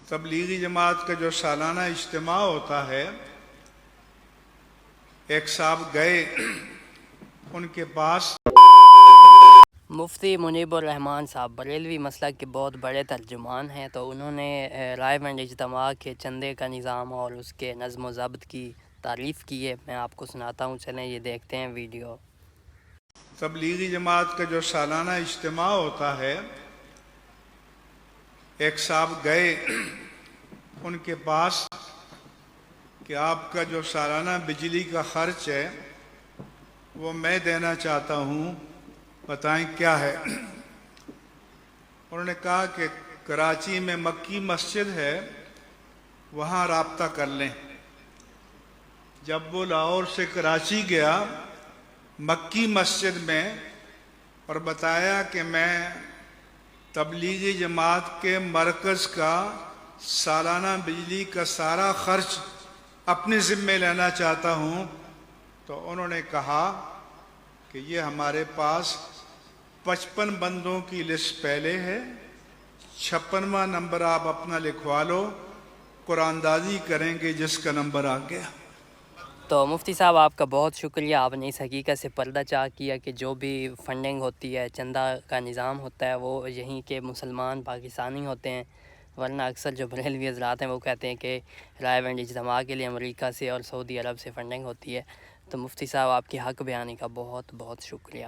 تبلیغی جماعت کا جو سالانہ اجتماع ہوتا ہے، ایک صاحب گئے ان کے پاس۔ مفتی منیب الرحمان صاحب بریلوی مسلک کے بہت بڑے ترجمان ہیں، تو انہوں نے رائے بینڈ اجتماع کے چندے کا نظام اور اس کے نظم و ضبط کی تعریف کی ہے۔ میں آپ کو سناتا ہوں، چلیں یہ دیکھتے ہیں ویڈیو۔ تبلیغی جماعت کا جو سالانہ اجتماع ہوتا ہے، ایک صاحب گئے ان کے پاس کہ آپ کا جو سالانہ بجلی کا خرچ ہے وہ میں دینا چاہتا ہوں، بتائیں کیا ہے؟ انہوں نے کہا کہ کراچی میں مکی مسجد ہے، وہاں رابطہ کر لیں۔ جب وہ لاہور سے کراچی گیا مکی مسجد میں اور بتایا کہ میں تبلیغی جماعت کے مرکز کا سالانہ بجلی کا سارا خرچ اپنے ذمے لینا چاہتا ہوں، تو انہوں نے کہا کہ یہ ہمارے پاس 55 بندوں کی لسٹ پہلے ہے، 56واں نمبر آپ اپنا لکھوا لو، قرآن دازی کریں گے جس کا نمبر آ گیا۔ تو مفتی صاحب آپ کا بہت شکریہ، آپ نے اس حقیقت سے پردہ چاک کیا کہ جو بھی فنڈنگ ہوتی ہے، چندہ کا نظام ہوتا ہے، وہ یہیں کے مسلمان پاکستانی ہوتے ہیں، ورنہ اکثر جو بریلوی حضرات ہیں وہ کہتے ہیں کہ رائے بینڈ اجتماع کے لیے امریکہ سے اور سعودی عرب سے فنڈنگ ہوتی ہے۔ تو مفتی صاحب آپ کی حق بیانی کا بہت بہت شکریہ۔